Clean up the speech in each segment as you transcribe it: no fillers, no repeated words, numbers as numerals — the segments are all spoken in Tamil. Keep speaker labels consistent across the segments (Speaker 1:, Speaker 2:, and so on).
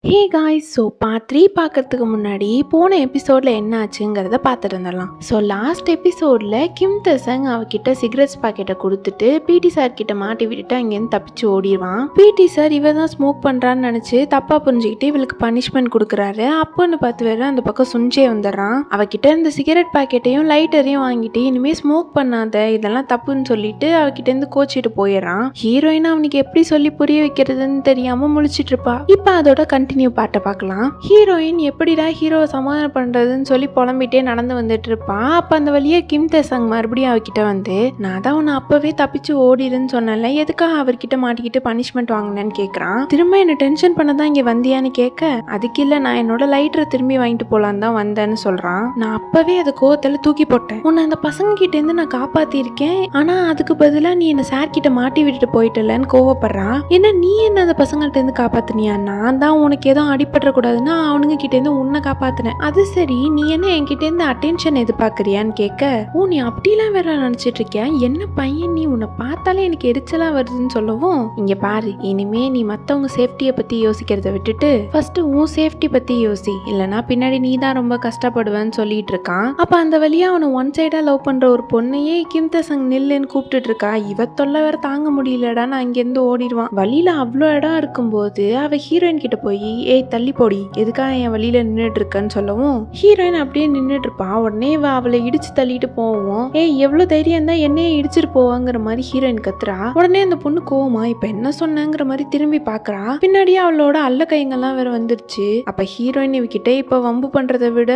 Speaker 1: ஹே காய்ஸ், ஸோ பார்ட் 3 பார்க்கறதுக்கு முன்னாடி போன எபிசோடில் என்ன ஆச்சுங்கிறத பார்த்துட்டு இருந்துடலாம். ஸோ லாஸ்ட் எபிசோடில் கிம் தசங் அவகிட்ட சிகரெட்ஸ் பாக்கெட்டை கொடுத்துட்டு பிடி சார் கிட்ட மாட்டி விட்டுட்டு அங்கேருந்து தப்பிச்சு ஓடிடுவான். பிடி சார் இவ தான் ஸ்மோக் பண்ணுறான்னு நினச்சி தப்பாக புரிஞ்சுக்கிட்டு இவளுக்கு பனிஷ்மெண்ட் கொடுக்குறாரு. அப்போன்னு பார்த்து வேறு அந்த பக்கம் சுஞ்சே வந்துடுறான். அவகிட்ட இந்த சிகரெட் பாக்கெட்டையும் லைட்டரையும் வாங்கிட்டு இனிமேல் ஸ்மோக் பண்ணாத, இதெல்லாம் தப்புன்னு சொல்லிட்டு அவகிட்டேருந்து கோச்சிட்டு போயிடுறான். ஹீரோயின் அவனுக்கு எப்படி சொல்லி புரிய வைக்கிறதுன்னு தெரியாமல் முழிச்சிட்டு இருப்பா. இப்போ அதோட கண்டினியூ பாட்டை பார்க்கலாம். ஹீரோயின் எப்படிடா ஹீரோவை சமாதானம் பண்றதுன்னு சொல்லி புலம்பிட்டே நடந்து வந்துட்டு இருப்பா. அப்ப அந்த வழியே கிம் தசங் மறுபடியும் அவகிட்ட வந்து, நான் தான் உன்னை அப்பவே தப்பிச்சு ஓடிடுன்னு சொன்னல, எதுக்காக அவர்கிட்ட மாட்டிக்கிட்டு பனிஷ்மெண்ட் வாங்கினேன்னு கேட்கறான். திரும்ப என்ன டென்ஷன் பண்ணதான் இங்க வந்தியான்னு கேட்க, அதுக்கு இல்ல, நான் என்னோட லைட்டரை திரும்பி வாங்கிட்டு போலான்னு தான் வந்தேன்னு சொல்றான். நான் அப்பவே அதை கோவத்துல தூக்கி போட்டேன். உன்னை அந்த பசங்க கிட்ட இருந்து நான் காப்பாத்திருக்கேன், ஆனா அதுக்கு பதிலா நீ என்ன சார் கிட்ட மாட்டி விட்டுட்டு போயிட்டலன்னு கோவப்படுறான். ஏன்னா நீ என்ன அந்த பசங்கள்ட்ட இருந்து காப்பாத்தினியா? நான் தான் உனக்கு எதுவும் அடிபட்டுற கூடாதுன்னா அவனுங்க கிட்ட இருந்து உன்னை காப்பாத்தினேன். அது சரி, நீ என்ன என்கிட்ட இருந்து அட்டென்ஷன் எதிர்பார்க்கறியான்னு கேட்க, ஓ நீ அப்படிலாம் வேற நினைச்சிட்டு இருக்கியா? என்ன பையன் நீ, உன்னை பார்த்தாலே எனக்கு எரிச்சலா வருதுன்னு சொல்லவும், இங்க பாரு, இனிமே நீ மத்தவங்க சேஃப்டியை பத்தி யோசிக்கிறத விட்டுட்டு ஃபர்ஸ்ட் உன் சேஃப்டி பத்தி யோசி, இல்லைன்னா பின்னாடி நீ தான் ரொம்ப கஷ்டப்படுவேன்னு சொல்லிட்டு இருக்கான். அப்ப அந்த வழியா அவனை ஒன் சைடா லவ் பண்ற ஒரு பொண்ணையே கிம் தசங் நில்லுன்னு கூப்பிட்டுட்டு இருக்கா. இவ தொல்லை வேற தாங்க முடியலடான்னு அங்கிருந்து ஓடிடுவான். வழியில அவ்வளோ இடம் இருக்கும்போது அவ ஹீரோயின் கிட்ட போய், ஏய் தள்ளி போடி, எதுக்காக என் வழியில நின்றுட்டு இருக்கன்னு சொல்லவும், ஹீரோயின் அப்படியே நின்றுட்டு இருப்பா. உடனே அவளை இடிச்சு தள்ளிட்டு போவோம். ஏய் எவ்வளவு தைரியம் தான் என்னையே இடிச்சிட்டு போவாங்கிற மாதிரி ஹீரோயின் கத்துறா. உடனே அந்த பொண்ணு கோவமா, இப்ப என்ன சொன்னங்கிற மாதிரி திரும்பி பாக்குறா. பின்னாடியே அவளோட அல்ல கைங்கெல்லாம் வேற வந்துருச்சு. அப்ப ஹீரோயின் இவகிட்ட இப்ப வம்பு பண்றதை விட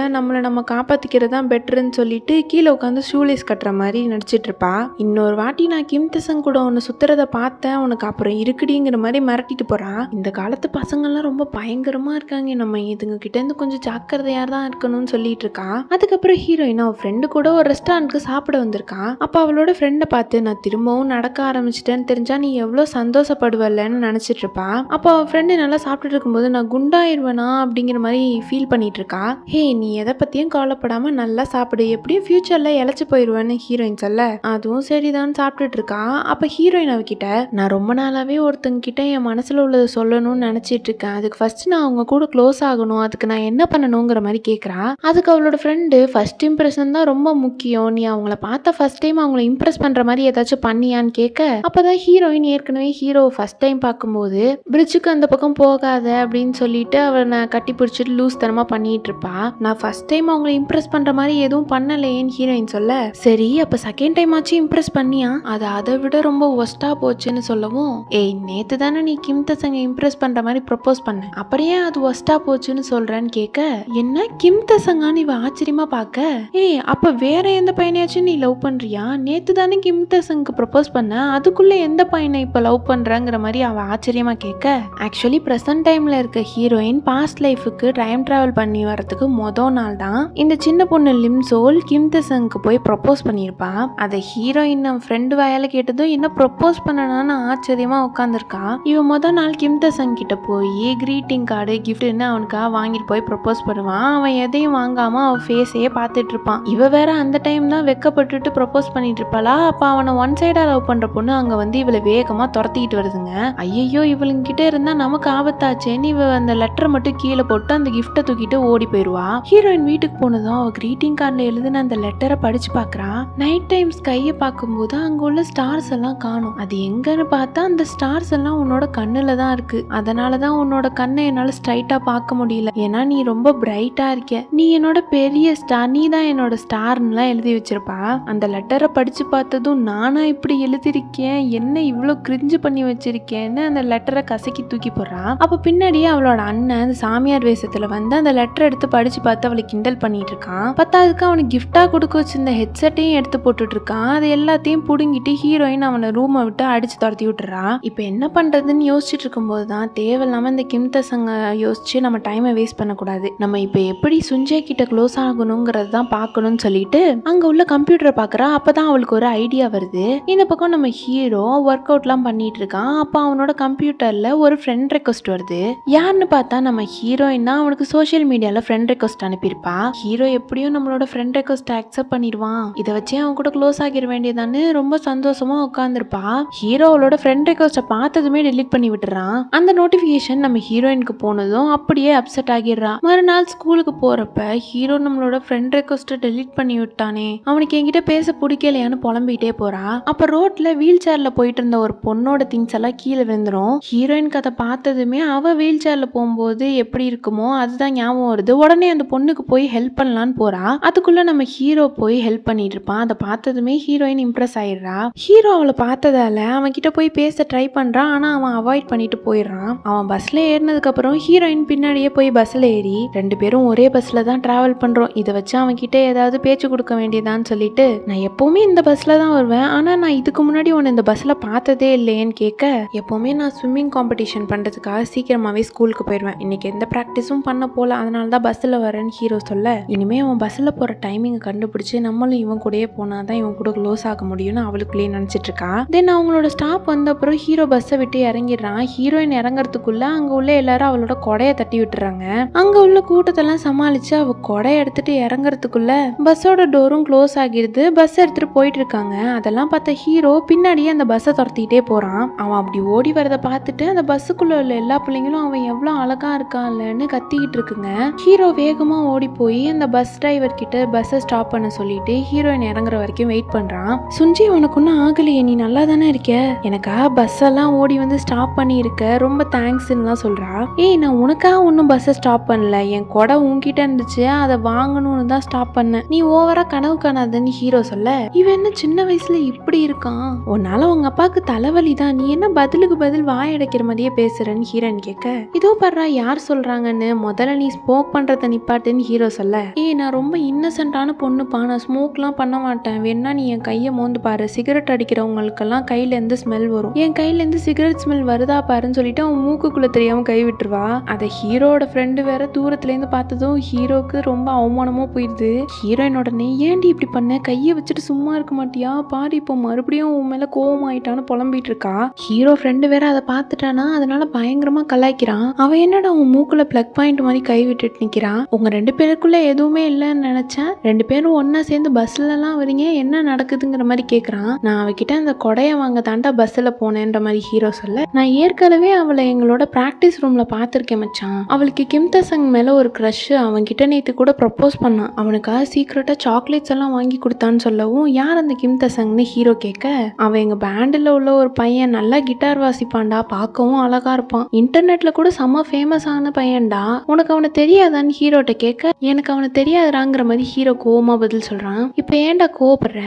Speaker 1: நம்ம காப்பாத்திக்கிறதா பெட்டர்ன்னு சொல்லிட்டு கீழே உட்காந்து ஷூலேஸ் கட்டுற மாதிரி நடிச்சிட்டு இருப்பா. இன்னொரு வாட்டி நான் கிம் தசங் கூட உன்னை சுத்துறத பார்த்தேன், உனக்கு அப்புறம் இருக்குடிங்கிற மாதிரி மிரட்டிட்டு போறா. இந்த காலத்து பசங்கள்லாம் ரொம்ப பயங்கரமா இருக்காங்க, நம்ம இதுங்க கிட்ட இருந்து கொஞ்சம் ஜாக்கிரதையா தான் இருக்கணும்னு சொல்லிட்டு இருக்கா. அதுக்கப்புறம் ஹீரோயின் அவ ஃப்ரெண்டு கூட ஒரு ரெஸ்டாரண்ட்க்கு சாப்பிட வந்திருக்கா. அப்ப அவளோட ஃப்ரெண்டை பார்த்து, நான் திரும்பவும் நடக்க ஆரம்பிச்சிட்டேன்னு தெரிஞ்சா நீ எவ்வளவு சந்தோஷப்படுவல்லன்னு நினைச்சிட்டு இருப்பா. அப்ப அவ ஃப்ரெண்டு நல்லா சாப்பிட்டுட்டு இருக்கும்போது, நான் குண்டாயிருவேனா அப்படிங்கிற மாதிரி ஃபீல் பண்ணிட்டு இருக்கா. ஹே நீ எதை பத்தியும் கவலைப்படாம நல்லா சாப்பிடு, எப்படியும் ஃபியூச்சர்ல இழைச்சு போயிருவேன்னு ஹீரோயின் சொல்ல, அதுவும் சரிதான் சாப்பிட்டுட்டு இருக்கா. அப்ப ஹீரோயின் அவகிட்ட, நான் ரொம்ப நாளாவே ஒருத்தங்க கிட்ட என் மனசுல உள்ளதை சொல்லணும்னு நினைச்சிட்டு இருக்கேன், அதுக்கு ஃபர்ஸ்ட் நான் அவங்க கூட க்ளோஸ் ஆகணும், அதுக்கு நான் என்ன பண்ணணுங்கிற மாதிரி கேட்குறா. அதுக்கு அவளோட ஃப்ரெண்டு, ஃபர்ஸ்ட் இம்ப்ரெஷன் தான் ரொம்ப முக்கியம், நீ அவங்கள பார்த்த ஃபர்ஸ்ட் டைம் அவங்கள இம்ப்ரெஸ் பண்ற மாதிரி ஏதாச்சும் பண்ணியான்னு கேட்க, அப்பதான் ஹீரோயின் ஏற்கனவே ஹீரோ ஃபர்ஸ்ட் டைம் பார்க்கும்போது பிரிட்ஜுக்கு அந்த பக்கம் போகாத அப்படின்னு சொல்லிட்டு அவனை கட்டி பிடிச்சிட்டு லூஸ் தனமா பண்ணிட்டு இருப்பா. நான் ஃபர்ஸ்ட் டைம் அவங்கள இம்ப்ரெஸ் பண்ற மாதிரி எதுவும் பண்ணலையேன்னு ஹீரோயின் சொல்ல, சரி அப்ப செகண்ட் டைம் ஆச்சு இம்ப்ரெஸ் பண்ணியா? அது அதை விட ரொம்ப ஒஸ்டா போச்சுன்னு சொல்லவும், ஏய் நேத்து தானே நீ கிம் தசங்க இம்ப்ரெஸ் பண்ற மாதிரி ப்ரொபோஸ் பண்ண, அப்படியே அது ஒஸ்டா போச்சுன்னு சொல்றேன்னு கேட்க, என்ன கிம் தசங்கான்னு இவ ஆச்சரியமா பார்க்க, ஏய் அப்ப வேற எந்த பையனையாச்சும் நீ லவ் பண்றியா? நேத்து தானே கிம் தசங்க்கு ப்ரொபோஸ் பண்ண, அதுக்குள்ள எந்த பையனை இப்ப லவ் பண்றங்கிற மாதிரி அவ ஆச்சரியமா கேட்க, ஆக்சுவலி பிரசன்ட் டைம்ல இருக்க ஹீரோயின் பாஸ்ட் லைஃபுக்கு டைம் டிராவல் பண்ணி வரதுக்கு மொதல் நாள் தான் இந்த சின்ன பொண்ணு லிம்சோல் கிம் தசங்க்கு போய் ப்ரொபோஸ் பண்ணியிருப்பா. அதை ஹீரோயின் நம்ம ஃப்ரெண்டு வாயால கேட்டதும் என்ன ப்ரொபோஸ் பண்ணனான்னு ஆச்சரியமா உட்காந்துருக்கா. இவ மொதல் நாள் கிம் தசங் கிட்ட போய் கிரீட்டிங் கார்டு கிஃப்ட்னு அவனுக்காக வாங்கிட்டு போய் ப்ரொபோஸ் பண்ணுவான். அவன் எதையும் வாங்காம அவன் ஃபேஸையே பார்த்துட்டு இருப்பான். இவ வேற அந்த டைம் தான் வெக்கப்பட்டுட்டு ப்ரொபோஸ் பண்ணிட்டு இருப்பாளா. அப்ப அவனை ஒன் சைடா லவ் பண்ற பொண்ணு அங்க வந்து இவளை வேகமா துரத்திக்கிட்டு வருதுங்க. ஐயோ இவளுங்க கிட்ட இருந்தா நமக்கு ஆபத்தாச்சேன்னு இவ அந்த லெட்டரை மட்டும் கீழே போட்டு அந்த கிஃப்டை தூக்கிட்டு ஓடி போயிருவா. ஹீரோயின் வீட்டுக்கு போனதும் அவ கிரீட்டிங் கார்டுல எழுதுன அந்த லெட்டரை படிச்சு பாக்குறா. நைட் டைம் ஸ்கையை பார்க்கும்போது அங்க உள்ள ஸ்டார்ஸ் எல்லாம் காணும். அது எங்கன்னு பார்த்தா அந்த ஸ்டார்ஸ் எல்லாம் உன்னோட கண்ணுல தான் இருக்கு, அதனாலதான் உன்னோட கண்ணை என்னால ஸ்ட்ரைட்டா பார்க்க முடியல, ஏன்னா நீ ரொம்ப பிரைட்டா இருக்க, நீ என்னோட பெரிய ஸ்டார், நீ தான் என்னோட ஸ்டார்னுலாம் எழுதி வச்சிருப்பா. அந்த லெட்டரை படிச்சு பார்த்ததும், நானா இப்படி எழுதிருக்கேன், என்ன இவ்வளவு கிரிஞ்சு பண்ணி வச்சிருக்கேன்னு அந்த லெட்டரை கசக்கி தூக்கி போடுறா. அப்ப பின்னாடியே அவளோட அண்ணன் அந்த சாமியார் வேஷத்துல வந்து அந்த லெட்டர் எடுத்து படிச்சு பார்த்து அவளை கிண்டல் பண்ணிட்டு இருக்கான். பத்தாவதுக்கு அவனுக்கு கிஃப்டா கொடுக்க வச்சிருந்த ஹெட்செட்டையும் எடுத்து போட்டுட்டு இருக்கான். அது எல்லாத்தையும் புடுங்கிட்டு ஹீரோயின் அவனை ரூமை விட்டு அடிச்சு துரத்தி விட்டுறா. இப்ப என்ன பண்றதுன்னு யோசிச்சுட்டு இருக்கும்போது தான் தேவையில்லாம இந்த கிம் தசங்க யோசிச்சு நம்ம டைமை வேஸ்ட் பண்ணக்கூடாது, நம்ம இப்ப எப்படி சுஞ்சே கிட்ட க்ளோஸ் ஆகணுங்கிறது தான் பார்க்கணும்னு சொல்லிட்டு அங்க உள்ள கம்ப்யூட்டரை பாக்குறா. அப்பதான் அவளுக்கு ஒரு ஐடியா வருது. இந்த பக்கம் நம்ம ஹீரோ ஒர்க் அவுட்லாம் பண்ணிட்டு இருக்கான். அப்ப அவனோட கம்ப்யூட்டர்ல ஒரு ஃப்ரெண்ட் ரெக்வஸ்ட் வருது. யாருன்னு பார்த்தா நம்ம ஹீரோயின் தான் அவனுக்கு சோசியல் மீடியால ஃப்ரெண்ட் ரெக்வஸ்ட் அனுப்பியிருப்பா. ஹீரோ எப்படியும் நம்மளோட ஃப்ரெண்ட் ரெக்வஸ்ட் அக்செப்ட் பண்ணிடுவான், இதை வச்சே அவன் கூட க்ளோஸ் ஆகிட வேண்டியதான்னு ரொம்ப சந்தோஷமா உட்காந்துருப்பா. ஹீரோ அவளோட ஃப்ரெண்ட் ரெக்வஸ்ட்டை பார்த்ததுமே டெலிட் பண்ணி விட்டுறான். அந்த நோட்டிபிகேஷன் நம்ம ஹீரோயின் ஹீரோயினுக்கு போனதும் அப்படியே அப்செட் ஆகிடுறா. மறுநாள் ஸ்கூலுக்கு போறப்ப ஹீரோ நம்மளோட ஃப்ரெண்ட் ரெக்வஸ்ட்டை டெலீட் பண்ணி விட்டானே, அவனுக்கு என்கிட்ட பேச பிடிக்கலையான்னு புலம்பிட்டே போறா. அப்ப ரோட்ல வீல் சேர்ல போயிட்டு இருந்த ஒரு பொண்ணோட திங்ஸ் எல்லாம் கீழே விழுந்துரும். ஹீரோயினுக்கு அதை பார்த்ததுமே அவ வீல் சேர்ல போகும்போது எப்படி இருக்குமோ அதுதான் ஞாபகம் வருது. உடனே அந்த பொண்ணுக்கு போய் ஹெல்ப் பண்ணலான்னு போறா. அதுக்குள்ள நம்ம ஹீரோ போய் ஹெல்ப் பண்ணிட்டு இருப்பான். அதை பார்த்ததுமே ஹீரோயின் இம்ப்ரெஸ் ஆயிடுறா. ஹீரோ அவளை பார்த்ததால அவன் கிட்ட போய் பேச ட்ரை பண்றான். ஆனா அவன் அவாய்ட் பண்ணிட்டு போயிடுறான். அவன் பஸ்ல ஏறினதுக்கு அப்புறம் ஹீரோயின் பின்னாடியே போய் பஸ்ல ஏறி 2 பேரும் ஒரே பஸ்ல தான் டிராவல் பண்றோம், இதை வச்சு அவன் கிட்ட ஏதாவது பேச்சு கொடுக்க வேண்டியதான்னு சொல்லிட்டு, நான் எப்பவுமே இந்த பஸ்ல தான் வருவேன், ஆனா நான் இதுக்கு முன்னாடி உன்னை இந்த பஸ்ல பார்த்ததே இல்லையேன்னு கேட்க, எப்பவுமே நான் ஸ்விம்மிங் காம்படிஷன் பண்றதுக்காக சீக்கிரமாவே ஸ்கூலுக்கு போயிடுவேன், இன்னைக்கு எந்த ப்ராக்டிஸும் பண்ண போல, அதனால தான் பஸ்ல வரேன்னு ஹீரோ சொல்ல, இனிமே அவன் பஸ்ல போற டைமிங் கண்டுபிடிச்சு நம்மளும் இவன் கூடயே போனாதான் இவன் கூட க்ளோஸ் ஆக முடியும்னு அவளுக்குள்ளேயே நினைச்சிட்டு இருக்கா. தென் அவங்களோட ஸ்டாப் வந்த அப்புறம் ஹீரோ பஸ்ஸை விட்டு இறங்கிடுறான். ஹீரோயின் இறங்குறதுக்குள்ள அங்க உள்ள எல்லாரும் அவளோட கொடைய தட்டி விட்டுறாங்க. அங்க உள்ள கூட்டத்தெல்லாம் சமாளிச்சு அவ கொடைய எடுத்துட்டு இறங்குறதுக்குள்ள பஸ்ஸோட டோரும் க்ளோஸ் ஆகிடுது. பஸ் எடுத்துட்டு போயிட்டு இருக்காங்க. அதெல்லாம் பார்த்த ஹீரோ பின்னாடியே அந்த பஸ்ஸை துரத்திட்டே போறான். அவன் அப்படி ஓடி வரதை பார்த்துட்டு அந்த பஸ்ஸுக்குள்ள உள்ள எல்லா பிள்ளைங்களும் அவன் எவ்வளவு அழகா இருக்கான்லன்னு கத்திக்கிட்டு இருக்குங்க. ஹீரோ வேகமா ஓடி போய் அந்த பஸ் டிரைவர் கிட்ட பஸ்ஸை ஸ்டாப் பண்ண சொல்லிட்டு ஹீரோயின் இறங்குற வரைக்கும் வெயிட் பண்றான். சுஞ்சி, உனக்கு ஒன்னும் ஆகலையே, நீ நல்லா தானே இருக்க, எனக்காக பஸ் எல்லாம் ஓடி வந்து ஸ்டாப் பண்ணி இருக்க, ரொம்ப தேங்க்ஸ்ன்னு சொல்றா. ஏய், நான் உனக்காக ஒன்னும் பஸ்ஸை ஸ்டாப் பண்ணல, என் கொடை உன்கிட்ட இருந்துச்சு, அதை வாங்கணும்னு தான் ஸ்டாப் பண்ணேன், நீ ஓவரா கனவு காணாதுன்னு ஹீரோ சொல்ல, இவன் என்ன சின்ன வயசுல இப்படி இருக்கான், உன்னால உங்க அப்பாவுக்கு தலைவலி தான், நீ என்ன பதிலுக்கு பதில் வாய் அடைக்கிற மாதிரியே பேசுறேன்னு ஹீரோயின் கேட்க, இதோ பர்றா யார் சொல்றாங்கன்னு, முதல்ல நீ ஸ்மோக் பண்றத நிப்பாட்டுன்னு ஹீரோ சொல்ல, ஏய் நான் ரொம்ப இன்னசென்ட்டான பொண்ணுப்பா, நான் ஸ்மோக்லாம் பண்ண மாட்டேன், வேணா நீ என் கையை மோந்து பாரு, சிகரெட் அடிக்கிறவங்களுக்கெல்லாம் கையில இருந்து ஸ்மெல் வரும், என் கையில இருந்து சிகரெட் ஸ்மெல் வருதா பாருன்னு சொல்லிட்டு அவன் மூக்குக்குள்ள தெரியாம கை விட்டுருவா. அதை ஹீரோட ஃப்ரெண்டு வேற தூரத்துல இருந்து பார்த்ததும் ஹீரோக்கு ரொம்ப அவமானமா போயிடுது. ஹீரோயினோட ஏன்டி இப்படி பண்ண, கையை வச்சுட்டு சும்மா இருக்க மாட்டியா பாரு, இப்போ மறுபடியும் உன் மேல கோவம் ஆயிட்டான்னு புலம்பிட்டு இருக்கா. ஹீரோ ஃப்ரெண்டு வேற அதை பார்த்துட்டானா, அதனால பயங்கரமா கலாய்க்கிறான். அவன் என்னடா உன் மூக்குல பிளக் பாயிண்ட் மாதிரி கை விட்டுட்டு நிக்கிறான், உங்க 2 பேருக்குள்ள எதுவுமே இல்லைன்னு நினைச்சேன், 2 பேரும் ஒன்னா சேர்ந்து பஸ்ல எல்லாம் வரீங்க, என்ன நடக்குதுங்கிற மாதிரி கேக்குறான். நான் அவகிட்ட அந்த கொடைய வாங்க தாண்டா பஸ்ல போனேன்ற மாதிரி ஹீரோ சொல்ல, நான் ஏற்கனவே அவளை எங்களோட பிராக்டிஸ் ரூம்ல பாத்திருக்கேன் மச்சான், அவளுக்கு கிம்தசங் மேல ஒரு க்ரஷ், அவன் கிட்ட நேத்து கூட ப்ரப்போஸ் பண்ணான், அவனுக்காக சீக்கிரட்டா சாக்லேட்ஸ் எல்லாம் வாங்கி கொடுத்தான்னு சொல்லவும், யார் அந்த கிம்தசங்னு ஹீரோ கேட்க, அவன் எங்க பேண்டில் உள்ள ஒரு பையன், நல்லா கிட்டார் வாசிப்பான்டா, பார்க்கவும் அழகா இருப்பான், இன்டர்நெட்ல கூட செம்ம ஃபேமஸ் ஆன பையன்டா, உனக்கு அவனை தெரியாதான்னு ஹீரோட்ட கேட்க, எனக்கு அவனை தெரியாதுறாங்கிற மாதிரி ஹீரோ கோவமா பதில் சொல்றான். இப்ப ஏன்டா கோவப்படுற,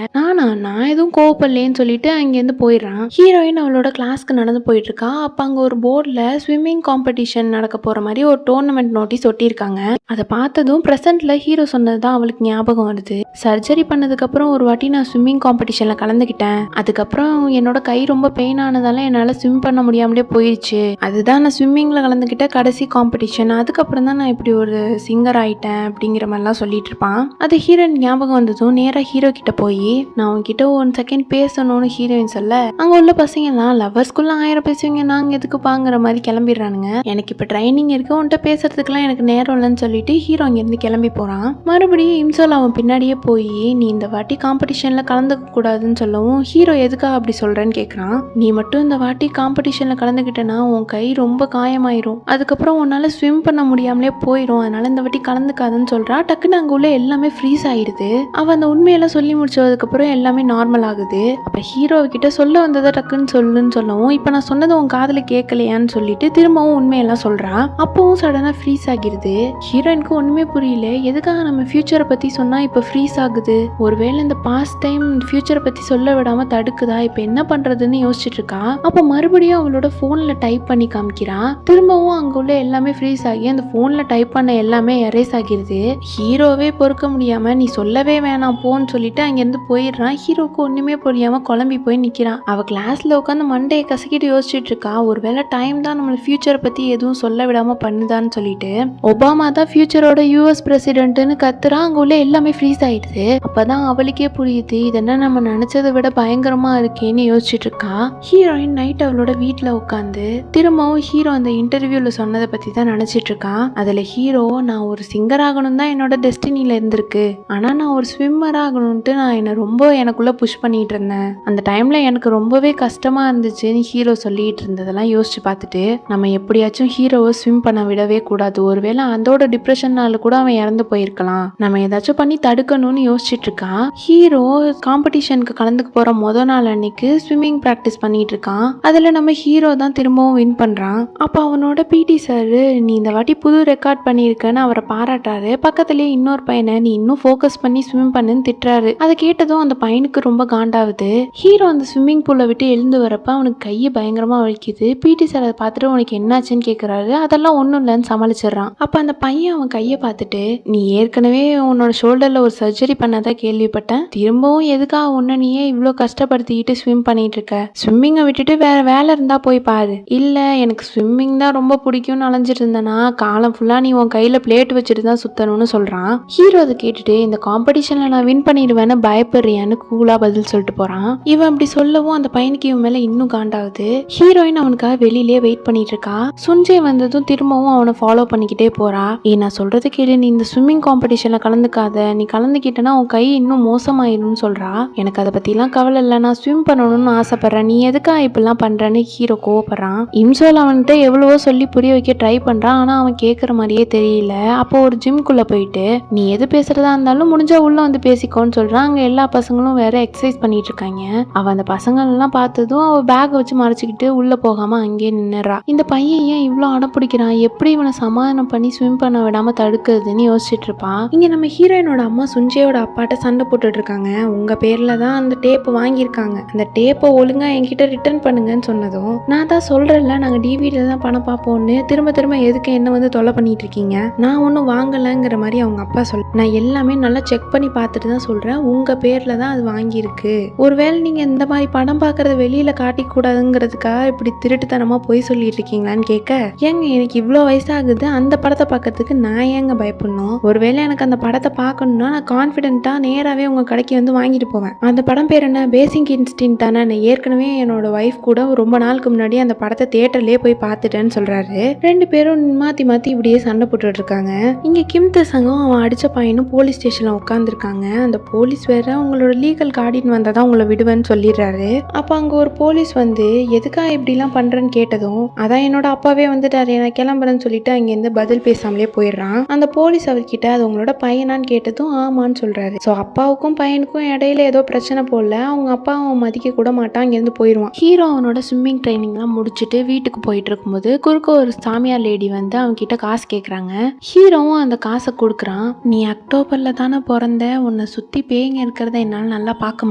Speaker 1: நான் எதுவும் கோவப்படலேன்னு சொல்லிட்டு அங்கேருந்து போயிடுறான். ஹீரோயின் அவளோட கிளாஸ்க்கு நடந்து போயிட்டு இருக்கா. அப்ப அங்க ஒரு போர்ட்ல ஸ்விம்மிங் காம்படிஷன் நடக்க போற மாதிரி ஒரு டோர்னமெண்ட் நோட்டீஸ் ஒட்டியிருக்காங்க. அதை பார்த்ததும் பிரசன்ட்ல ஹீரோ சொன்னதுதான் அவளுக்கு ஞாபகம் வருது. சர்ஜரி பண்ணதுக்கு அப்புறம் ஒரு வாட்டி நான் ஸ்விம்மிங் காம்படிஷன்ல கலந்துக்கிட்டேன், அதுக்கப்புறம் என்னோட கை ரொம்ப பெயின் ஆனதால என்னால ஸ்விம் பண்ண முடியாமலே போயிடுச்சு, அதுதான் நான் ஸ்விம்மிங்ல கலந்துக்கிட்ட கடைசி காம்படிஷன், அதுக்கப்புறம் தான் நான் இப்படி ஒரு சிங்கர் ஆயிட்டேன் அப்படிங்கிற மாதிரிலாம் சொல்லிட்டு இருப்பான். அது ஹீரோயின் ஞாபகம் வந்ததும் நேரா ஹீரோ கிட்ட போய், நான் உன்கிட்ட 1 செகண்ட் பேசணும்னு ஹீரோயின் சொல்ல, அங்க உள்ள பசங்க எல்லாம் லவர்ஸ்குள்ள 1000 பேசுவீங்க, நாங்க எதுக்கு பாங்கிற மாதிரி கிளம்பிடுறானுங்க, எனக்கு இப்ப ட்ரைனிங் இருக்கு, உன்கிட்ட பேசுறதுக்குலாம் எனக்கு நேரம் இல்லைன்னு சொல்லிட்டு ஹீரோ அங்க இருந்து கிளம்பி போறான். மறுபடியும் இம்சோல் அவன் பின்னாடியே போய், நீ இந்த வாட்டி காம்படிஷன்ல கலந்துக்க கூடாதுன்னு சொல்லவும், ஹீரோ எதுக்கா அப்படி சொல்றேன்னு கேக்குறான். நீ மட்டும் இந்த வாட்டி காம்படிஷன்ல கலந்துக்கிட்டனா உன் கை ரொம்ப காயமாயிரும், அதுக்கப்புறம் உன்னால ஸ்விம் பண்ண முடியாமலே போயிடும், அதனால இந்த வாட்டி கலந்துக்காதுன்னு சொல்றா. டக்குன்னு அங்க உள்ள எல்லாமே ஃப்ரீஸ் ஆயிடுது. அவ அந்த உண்மையெல்லாம் சொல்லி முடிச்சதுக்கு அப்புறம் எல்லாமே நார்மல் ஆகுது. அப்ப ஹீரோ கிட்ட சொல்ல வந்ததை டக்குன்னு சொல்லுன்னு சொல்லவும், இப்ப நான் சொன்னது உன் காதுல கேட்கலையான்னு சொல்லிட்டு திரும்பவும் உண்மையெல்லாம் சொல்றா. அப்பவும் சடனா ஃப்ரீஸ் ஆகிருது. ஹீரோயினுக்கு ஒண்ணுமே புரியல, எதுக்காக நம்ம ஃபியூச்சரை பத்தி சொன்னா இப்ப ஃப்ரீஸ் ஆகுது, ஒருவேளை இந்த பாஸ்ட் டைம் ஃபியூச்சரை பத்தி சொல்ல விடாம தடுக்குதா, இப்ப என்ன பண்றதுன்னு யோசிச்சுட்டு இருக்கா. அப்ப மறுபடியும் அவளோட போன்ல டைப் பண்ணி காமிக்கிறா. திரும்பவும் அங்க உள்ள எல்லாமே ஃப்ரீஸ் ஆகி அந்த போன்ல டைப் பண்ண எல்லாமே எரேஸ் ஆகிருது. ஹீரோவே பொறுக்க முடியாம, நீ சொல்லவே வேணாம் போன்னு சொல்லிட்டு அங்கிருந்து போயிடுறான். ஹீரோக்கு ஒண்ணுமே புரியாம குழம்பி போய் நிக்கிறான். அவ கிளாஸ்ல உட்காந்து மண்டையை கசக்கிட்டு யோசிச்சுட்டு இருக்கா, ஒருவேளை டைம் தான் நம்ம ஃபியூச்சரை பத்தி எதுவும் சொல்ல விடாம பண்ணுதான்னு சொல்லிட்டு. ஒபாமா தான் ஃபியூச்சரோட US பிரசிடென்ட்னு கத்துறா. அங்க உள்ள எல்லாமே ஃப்ரீஸ் ஆயிடுது. அப்பதான் அவளுக்கே புரியுது, இதென்ன நம்ம நினைச்சதை விட பயங்கரமா இருக்கேன்னு யோசிச்சுட்டு இருக்கா. ஹீரோயின் நைட் அவளோட வீட்டுல உட்காந்து திரும்பவும் ஹீரோ அந்த இன்டர்வியூல சொன்னதை பத்தி தான் நினைச்சிட்டு இருக்கான். அதுல ஹீரோ, நான் ஒரு சிங்கர் ஆகணும் தான் என்னோட டெஸ்டினில இருந்திருக்கு, ஆனா நான் ஒரு ஸ்விம்மர் ஆகணும்ட்டு நான் என்ன ரொம்ப எனக்குள்ள புஷ் பண்ணிட்டு இருந்தேன், அந்த டைம்ல எனக்கு ரொம்பவே கஷ்டமா இருந்துச்சுன்னு ஹீரோ சொல்லிட்டு இருந்ததெல்லாம் யோசிச்சு பார்த்துட்டு, நம்ம எப்படியாச்சும் எப்படியாச்சும் ஹீரோவை ஸ்விம் பண்ண விடவே கூடாது. ஒருவேளை அதோட டிப்ரெஷன்னால கூட அவன் இறந்து போயிருக்கலாம். நம்ம ஏதாச்சும் பண்ணி தடுக்கணும்னு யோசிச்சுட்டு இருக்கான். ஹீரோ காம்படிஷனுக்கு கலந்துக்க போற முதல் நாள் அன்னைக்கு ஸ்விம்மிங் பிராக்டிஸ் பண்ணிட்டு இருக்கான். அதுல நம்ம ஹீரோ தான் திரும்பவும் வின் பண்றான். அப்ப அவனோட பிடி சார், நீ இந்த வாட்டி புது ரெக்கார்ட் பண்ணிருக்கன்னு அவரை பாராட்டாரு. பக்கத்துலயே இன்னொரு பையனை நீ இன்னும் ஃபோக்கஸ் பண்ணி ஸ்விம் பண்ணுன்னு திட்டுறாரு. அதை கேட்டதும் அந்த பையனுக்கு ரொம்ப காண்டாகுது. ஹீரோ அந்த ஸ்விம்மிங் பூலை விட்டு எழுந்து வரப்ப அவனுக்கு கையை பயங்கரமா வலிக்குது. பிடி சார் அதை பார்த்துட்டு உனக்கு என்னாச்சுன்னு கேட்கறாரு. அதெல்லாம் ஒன்றும் இல்லைன்னு சமாளிச்சிடறான். அப்ப அந்த பையன் அவன் கையை பார்த்துட்டு, நீ ஏற்கனவே உன்னோட ஷோல்டர்ல ஒரு சர்ஜரி பண்ணாதான் கேள்விப்பட்டேன். திரும்பவும் எதுக்காக உன்னை நீயே இவ்வளோ கஷ்டப்படுத்திக்கிட்டு ஸ்விம் பண்ணிட்டு இருக்க? ஸ்விம்மிங்கை விட்டுட்டு வேற வேலை இருந்தா போய் பாரு. இல்ல எனக்கு ஸ்விம்மிங் தான் ரொம்ப பிடிக்கும்னு அலைஞ்சிட்டு இருந்தேனா காலம் ஃபுல்லா நீ உன் கையில பிளேட் வச்சுட்டு தான் சுத்தணும்னு சொல்றான். ஹீரோ அதை கேட்டுட்டு, இந்த காம்படிஷன்ல நான் வின் பண்ணிடுவேன்னு பயப்படுறியான்னு கூலா பதில் சொல்லிட்டு போறான். இவன் அப்படி சொல்லவும் அந்த பையனுக்கு இவன் மேல இன்னும் காண்டாகுது. ஹீரோயின் அவனுக்காக வெளியிலேயே வெயிட் பண்ணிட்டு இருக்கா. சுஞ்சய் வந்ததும் திரும்பவும் அவனை ஃபாலோ பண்ணிக்கிட்டே போறா. நான் சொல்றது கேளு, நீ இந்த ஸ்விம்மிங் காம்படிஷன்ல கலந்துக்காத. நீ கலந்துக்கிட்டனா உன் கை இன்னும் மோசமாயிரும்னு சொல்றா. எனக்கு அதை பத்திலாம் கவலை இல்லை, நான் ஸ்விம் பண்ணணும்னு ஆசைப்படுறேன். நீ எதுக்கா இப்பெல்லாம் பண்றேன்னு ஹீரோ கோவப்படுறான். இம்சோல் அவன்கிட்ட எவ்வளவோ சொல்லி புரிய வைக்க ட்ரை பண்றான். ஆனா அவன் கேட்கற மாதிரியே தெரியல. அப்போ ஒரு ஜிம்குள்ள போயிட்டு, நீ எது பேசுறதா இருந்தாலும் முடிஞ்சா உள்ள வந்து பேசிக்கோன்னு சொல்றான். அங்க எல்லா பசங்களும் வேற எக்ஸசைஸ் பண்ணிட்டு இருக்காங்க. அவன் அந்த பசங்கள் எல்லாம் பார்த்ததும் அவ பேக் வச்சு மறைச்சிக்கிட்டு உள்ள போகாம அங்கேயே நின்னுறா. இந்த பையன் ஏன் இவ்வளவு அடம் பிடிக்கிறான்? எப்படி இவனை சமாதானம் பண்ணி ஸ்விம் பண்ண விடாம தடுக்கிறதுன்னு யோசிச்சுட்டு இருப்பான். இங்க நம்ம ஹீரோயினோட அம்மா சுஞ்சயோட அப்பாட்ட சண்டை போட்டுட்டு இருக்காங்க. உங்க பேர்ல தான் அந்த டேப் வாங்கியிருக்காங்க, அந்த டேப்பை ஒழுங்கா என்கிட்ட ரிட்டர்ன் பண்ணுங்கன்னு சொன்னதும், நான் தான் சொல்றேன்ல நாங்க டிவிடில தான் பணம் பார்ப்போம்னு, திரும்ப திரும்ப எதுக்கு என்ன வந்து தொலை பண்ணிட்டு இருக்கீங்க? நான் ஒன்றும் வாங்கலைங்கிற மாதிரி அவங்க அப்பா சொல்ல, நான் எல்லாமே நல்லா செக் பண்ணி பார்த்துட்டு தான் சொல்றேன், உங்க பேர்ல தான் அது வாங்கியிருக்கு. ஒருவேளை நீங்க இந்த மாதிரி படம் பார்க்கறத வெளியில காட்டிக்க கூடாதுங்கிறதுக்காக இப்படி திருட்டுத்தனமா போய் சொல்லிட்டு இருக்கீங்களான்னு கேட்க, ஏங்க எனக்கு இவ்வளோ வயசாகுது, அந்த படத்தை பார்க்கறதுக்கு நான் ஏங்க பயப்படணும்? ஒருவேளை எனக்கு அந்த படத்தை பார்க்கணும்னா நான் கான்ஃபிடென்ட்டா நேராவே உங்க கடைக்கு வந்து வாங்கிட்டு போவேன். அந்த படம் பேர் என்ன, பேசிக் இன்ஸ்டிங்க்ட் தானே. நான் ஏற்கனவே என்னோட ஒய்ஃப் கூட ரொம்ப நாளுக்கு முன்னாடி அந்த படத்தை தியேட்டர்லயே போய் பார்த்துட்டேன்னு சொல்றாரு. ரெண்டு பேரும் மாத்தி மாத்தி இப்படியே சண்டை போட்டுட்டு இருக்காங்க. இங்க கிம் தசங்கும் அவன் அடிச்ச பையனும் போலீஸ் ஸ்டேஷன்ல உட்காந்துருக்காங்க. அந்த போலீஸ் வேற உங்களோட லீகல் கார்டியன் வந்தாதான் உங்களை விடுவேன்னு சொல்லிடுறாரு. அப்ப அங்க ஒரு போலீஸ் வந்து எதுக்கா இப்படி எல்லாம் பண்றேன்னு கேட்டதும், அதான் என்னோட அப்பாவே வந்துட்டாரு, நான் கிளம்புறேன்னு சொல்லிட்டு அங்கிருந்து பதில் பேசாமலே போயிடுறான். அந்த போலீஸ் அவர்கிட்ட அது உங்களோட பையனான்னு கேட்டதும் ஆமான்னு சொல்றாரு. சோ அப்பாவுக்கும் பையனுக்கும் இடையில ஏதோ பிரச்சனை போல, அவங்க அப்பா அவன் மதிக்க கூட மாட்டான், அங்கிருந்து போயிடுவான். ஹீரோ அவனோட ஸ்விம்மிங் ட்ரைனிங்லாம் முடிச்சுட்டு வீட்டுக்கு போயிட்டு இருக்கும்போது குறுக்க ஒரு சாமியார் லேடி வந்து அவன் கிட்ட காசு கேட்கறாங்க. ஹீரோவும் அந்த காசை கொடுக்குறான். நீ அக்டோபர்ல தானே பிறந்த, உன்னை சுத்தி பேய்ங்க இருக்கிறத என்னால நல்லா பார்க்க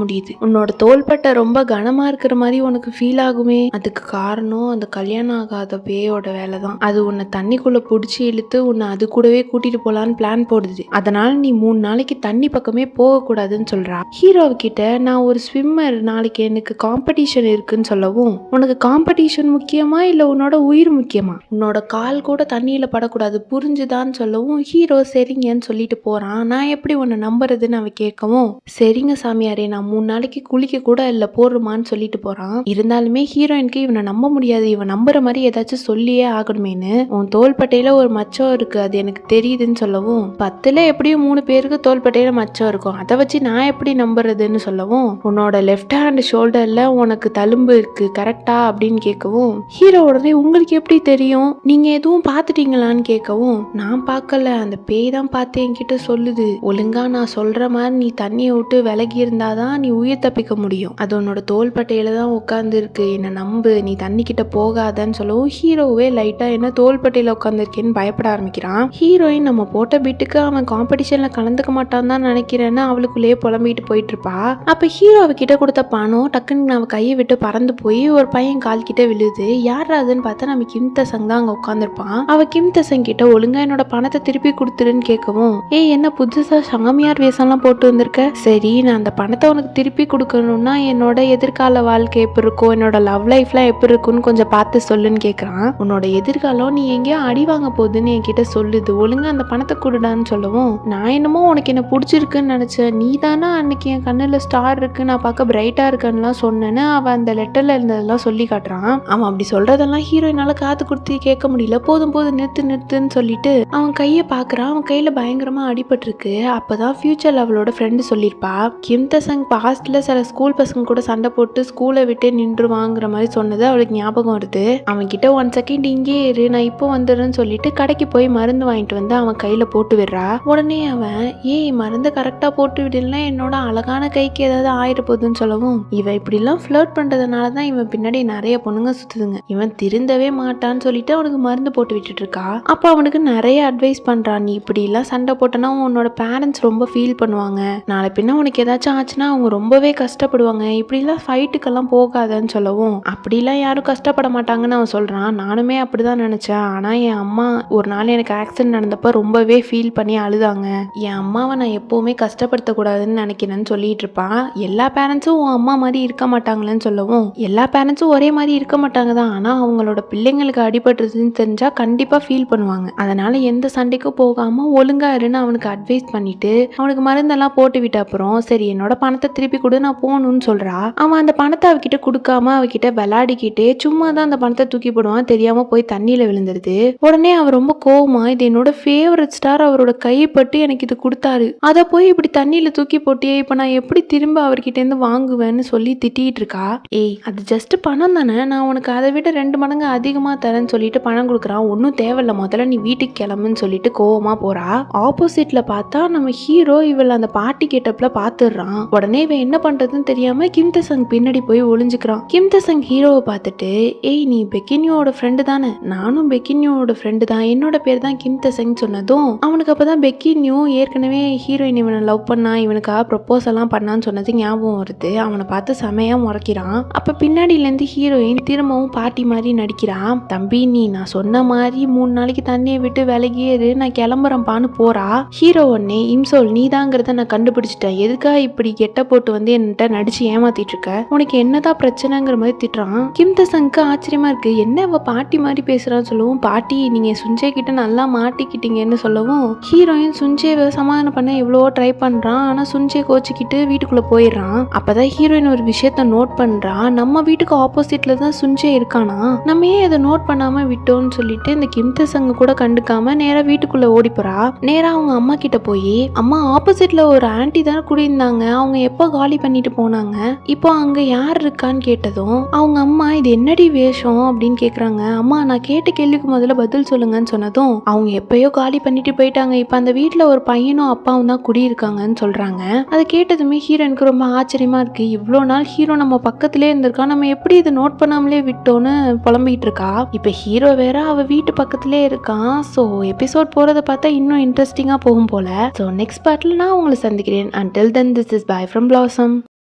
Speaker 1: முடியுது. உன்னோட தோள்பட்டை ரொம்ப கனமா இருக்கிற மாதிரி உனக்கு ஃபீல் ஆகுமே, அதுக்கு காரணம் அந்த கல்யாணம் ஆகாத பேயோட வேலை தான். அது உன்னை தண்ணிக்குள்ள புடிச்சு இழுத்து உன்னை அது கூடவே கூட்டிட்டு போலான்னு பிளான் போடுது. அதனால நீ 3 நாளைக்கு தண்ணி பக்கமே போக கூடாதுன்னு சொல்றா. ஹீரோ கிட்ட, நான் ஒரு ஸ்விம்மர், நாளைக்கு எனக்கு காம்படிஷன் இருக்குன்னு சொல்லவும், உனக்கு காம்படிஷன் முக்கியமா இல்ல உன்னோட உயிர் முக்கியமா? உன்னோட கால் கூட தண்ணியில படக்கூடாது புரிஞ்சுதான்னு சொல்லவும், ஹீரோ சரிங்கன்னு சொல்லிட்டு போறான். நான் எப்படி உன்னை நம்புறதுன்னு அவன் கேட்கவும், சரிங்க சாமியாரே, நான் 3 நாளைக்கு குளிக்க கூட இல்ல போடுமான்னு சொல்லிட்டு போறான். இருந்தாலுமே ஹீரோயினுக்கு இவனை நம்ப முடியாது, இவன் நம்புற மாதிரி ஏதாச்சும் சொல்லியே ஆகணுமேனு, உன் தோள்பட்டையில ஒரு மச்சம் இருக்கு அது எனக்கு தெரியுதுன்னு சொல்லவும், 10ல எப்படியும் 3 பேருக்கு தோள்பட்டையில மச்சம் இருக்கும், அதை வச்சு நான் எப்படி நம்புறதுன்னு சொல்லவும், உன்னோட லெஃப்ட் ஹேண்ட் ஷோல்டர்ல உனக்கு தழும்பு இருக்கு கரெக்டா அப்படின்னு கேட்கவும், ஹீரோ உடனே உங்களுக்கு எப்படி தெரியும், நீங்க எதுவும் பார்த்துட்டீங்களான்னு கேட்கவும், நான் பார்க்கல, அந்த பேய் தான் பார்த்து என்கிட்ட சொல்லுது, ஒழுங்கா நான் சொல்ற மாதிரி நீ தண்ணியை விட்டு விலகி இருந்தாதான் நீ உயிர் தப்பிக்க முடியும், அது உன்னோட தோள்பட்டையில தான் உட்கார்ந்து இருக்கு, என்ன நம்பு, நீ தண்ணி கிட்ட போகாதன்னு சொல்லவும், ஹீரோவே லைட்டா என்ன தோள்பட்டையில உட்காந்துருக்கேன்னு பயப்பட ஆரம்பிக்கிறான். ஹீரோயின் நம்ம போட்ட பிட்டுக்கு அவன் காம்படிஷன்ல கலந்துக்க மாட்டான் தான் நினைக்கிறேன்னு அவளுக்குள்ளேயே புலம்பிட்டு போயிட்டு இருப்பா. அப்ப ஹீரோ அவகிட்ட கொடுத்த பணம் டக்குன்னு அவ கையை விட்டு பறந்து போய் ஒரு பையன் கால் கிட்ட விழுது. யாராதுன்னு பார்த்தா நம்ம கிம் தசங் தான் அங்க உட்காந்துருப்பான். அவ கிம் தசங் கிட்ட, ஒழுங்கா என்னோட பணத்தை திருப்பி கொடுத்துருன்னு கேட்கவும், என்ன புதுசா சாமியார் வேஷம்லாம் போட்டு வந்திருக்க, சரி நான் அந்த பணத்தை உனக்கு திருப்பி கொடுக்கணும்னா என்னோட எதிர்கால வாழ்க்கை எப்படி இருக்கும், என்னோட லவ் லைஃப்லாம் எப்படி இருக்குன்னு கொஞ்சம் பார்த்து சொல்லுன்னு கேட்கறான். உன்னோட எதிர்காலம் நீ எங்கேயோ அடி வாங்க போகுதுன்னு என்கிட்ட சொல்லுது, ஒழுங்கா அந்த பணத்தை கொடுடான்னு சொல்லவும், நான் என்னமோ உனக்கு என்ன பிடிச்சிருக்குன்னு நினைச்சேன், நீ தானே அன்னைக்கு என் கண்ணுல ஸ்டார் இருக்கு, நான் பார்க்க பிரைட்டா இருக்கேன்னுலாம் சொன்னேன்னு அவன் அந்த லெட்டர்ல இருந்ததெல்லாம் சொல்லி காட்டுறான். அவன் அப்படி சொல்றதெல்லாம் ஹீரோயினால காது கொடுத்து கேட்க முடியல. போதும் போதும் நிறுத்துன்னு சொல்லிட்டு அவன் கையை பாக்குறான். அவன் கையில பயங்கரமா அடிபட்டு இருக்கு. அப்பதான் ஃபியூச்சர்ல அவளோட ஃப்ரெண்டு சொல்லியிருப்பா, கிம் தசங் பாஸ்ட்ல சில ஸ்கூல் பசங்க கூட சண்டை போட்டு ஸ்கூலை விட்டே நின்று வாங்குற மாதிரி சொன்னது அவளுக்கு ஞாபகம் வருது. அவன் கிட்ட 1 செகண்ட் செகண்ட் இங்கே இரு, நான் இப்போ வந்துடுறேன்னு சொல்லிட்டு கடைக்கு போய் மருந்து வாங்கிட்டு வந்து அவன் கையில போட்டு விடுறா. உடனே அவன் ஏய் மருந்து கரெக்டா போட்டு விடலாம், என்னோட அழகான கைக்கு ஏதாவது ஆயிர போகுதுன்னு சொல்லவும் இவன் இப்படி எல்லாம் ஃபிளர்ட் பண்றதுனாலதான் இவன் பின்னாடி நிறைய பொண்ணுங்க சுத்துதுங்க, இவன் திருந்தவே மாட்டான்னு சொல்லிட்டு அவனுக்கு மருந்து போட்டு விட்டுட்டு இருக்கா. அப்ப அவனுக்கு நிறைய அட்வைஸ் பண்றான், நீ இப்படி எல்லாம் சண்டை போட்டனா உன்னோட பேரண்ட்ஸ் ரொம்ப ஃபீல் பண்ணுவாங்க, நாளை பின்ன உனக்கு ஏதாச்சும் ஆச்சுன்னா அவங்க ரொம்பவே கஷ்டப்படுவாங்க, இப்படி எல்லாம் ஃபைட்டுக்கெல்லாம் போகாதன்னு சொல்லவும் அப்படிலாம் யாரும் கஷ்டப்பட மாட்டாங்கன்னு அவன் சொல்றான். நானுமே அப்படிதான் நினைச்சேன், ஆனா என் அம்மா ஒரு நாள் எனக்கு ஆக்சிடென்ட் நடந்தப்ப ரொம்பவே ஃபீல் பண்ணி அழுதாங்க, என் அம்மாவை நான் எப்பவுமே கஷ்டப்படுத்தக்கூடாதுன்னு நினைக்கிறேன்னு சொல்லிட்டு இருப்பான். எல்லா பேரண்ட்ஸும் உன் அம்மா மாதிரி இருக்க மாட்டாங்களேன்னு சொல்லவும் எல்லா பேரண்ட்ஸும் ஒரே மாதிரி இருக்க மாட்டாங்க தான், ஆனா அவங்களோட பிள்ளைங்களுக்கு அடிபட்டுறதுன்னு தெரிஞ்சா கண்டிப்பா ஃபீல் பண்ணுவாங்க, அதனால எந்த சண்டைக்கும் போகாம ஒழுங்கா இருன்னு அவனுக்கு அட்வைஸ் பண்ணிட்டு அவனுக்கு மருந்தெல்லாம் போட்டு விட்ட அப்புறம் சரி என்னோட பணத்தை திருப்பி கொடு நான் போகணும்னு சொல்றா. அவன் அந்த பணத்தை அவகிட்ட கொடுக்காம அவகிட்ட விளையாடிக்கிட்டே சும்மா தான் அந்த பணத்தை தூக்கி போடுவான், தெரியாம போய் தண்ணியில விழுந்துருது. உடனே அவ ரொம்ப கோவமா இது என்னோட ஃபேவரட் ஸ்டார் அவரோட கைப்பட்டு எனக்கு இது கொடுத்தாரு, அதை போய் இப்படி தண்ணியில தூக்கி போட்டியே, இப்ப நான் எப்படி திரும்ப அவர்கிட்ட இருந்து வாங்குவேன்னு சொல்லி திட்டிட்டு இருக்கா. ஏய் அது ஜஸ்ட் பணம் தானே, நான் உனக்கு அதை விட 2 மடங்கு அதிகமா தரேன்னு சொல்லிட்டு பணம் கொடுக்குறான், ஒன்னும் தேவையில்ல முதல்ல நீ வீட்டுக்கு கிளம்புன்னு சொல்லிட்டு கோவமா போறா. ஆப்போசிட்ல பார்த்தா நம்ம ஹீரோ இவள் அந்த பாட்டி கெட்டப்ல பாத்துடுறான். உடனே இவன் என்ன பண்றதுன்னு தெரியாம கிம் தசங் பின்னாடி போய் ஒளிஞ்சுக்கிறான். கிம் தசங் ஹீரோவை பார்த்துட்டு ஏய் நீ பெக்கினியோட ஃப்ரெண்டு தானே, நானும் பெக்கினியோட ஃப்ரெண்டு தான், என்னோட பேர் தான் கிம் தசங் சொன்னதும் அவனுக்கு அப்பதான் பெக்கினியோ ஏற்கனவே ஹீரோயின் இவனை லவ் பண்ணா இவனுக்காக ப்ரப்போஸ் எல்லாம் பண்ணான்னு சொன்னது ஞாபகம் வருது. அவனை பார்த்து செமையா முறைக்கிறான். அப்ப பின்னாடில இருந்து ஹீரோயின் திரும்பவும் பாட்டி மாதிரி நடிக்கிறான். தம்பி நீ நான் சொன்ன மாதிரி 3 நாளைக்கு தண்ணியை விட்டு விலகியேறு, நான் கிளம்புறேன்பான்னு போறா. ஹீரோ உடனே இம்சோல் நீதாங்கிறத நான் கண்டுபிடிச்சிட்டேன், எதுக்காக இப்படி கெட்ட போட்டு வந்து என்கிட்ட நடிச்சு ஏமாத்திட்டு இருக்க, உனக்கு என்னதான் பிரச்சனைங்கிற மாதிரி திட்டுறான். கிம் தசங்க்கு ஆச்சரியமா இருக்கு, என்ன அவ பாட்டி மாதிரி பேசுறான்னு சொல்லவும் பாட்டி நீங்க சுஞ்சே கிட்ட நல்லா மாட்டிக்கிட்டீங்கன்னு சொல்லவும் ஹீரோயின் சுஞ்சேவை சமாதானம் பண்ண எவ்வளவோ ட்ரை பண்றான், ஆனா சுஞ்சே கோச்சிக்கிட்டு வீட்டுக்குள்ள போயிடுறான். அப்பதான் ஹீரோயின் ஒரு விஷயத்த நோட் பண்றா, நம்ம வீட்டுக்கு ஆப்போசிட்ல தான் சுஞ்சே இருக்கானா, நம்ம ஏன் இதை நோட் பண்ணாம விட்டோம்னு சொல்லிட்டு இந்த கிம் தசங்க கூட கண்டுக்காம நேரா வீட்டுக்குள்ள ஓடி போறா. நேரா அவங்க அம்மா கிட்ட போய் அம்மா ஆப்போசிட்ல ஒரு ஆன்டி தானே குடியிருந்தாங்க, அவங்க எப்போ காலி பண்ணிட்டு போனாங்க, இப்போ அங்க யார் இருக்கான்னு கேட்டதும் அவங்க அம்மா இது என்னடி வேஷம் அப்படின்னு கேக்குறாங்க. அம்மா நான் கேட்ட கேள்விக்கு முதல்ல பதில் சொல்லுங்கன்னு சொன்னதும் அவங்க எப்பயோ காலி பண்ணிட்டு போயிட்டாங்க, இப்ப அந்த வீட்டுல ஒரு பையனும் அப்பாவும் தான் குடியிருக்காங்கன்னு சொல்றாங்க. அதை கேட்டதுமே ஹீரோனுக்கு ரொம்ப ஆச்சரியமா இருக்கு, இவ்வளோ நாள் ஹீரோ நம்ம பக்கத்திலே இருந்திருக்கா, நம்ம எப்படி இதை நோட் பண்ணாமலே விட்டோன்னு புலம்பிட்டு இருக்கா. இப்ப ஹீரோ வேற அவ வீட்டு பக்கத்திலே இருக்கான். சோ எபிசோட் போறத பார்த்தா இன்னும் இன்ட்ரெஸ்டிங்கா போகும் போல. சோ நெக்ஸ்ட் பார்ட்ல நான் உங்களை சந்திக்கிறேன். Until then, this is bye from Blossom.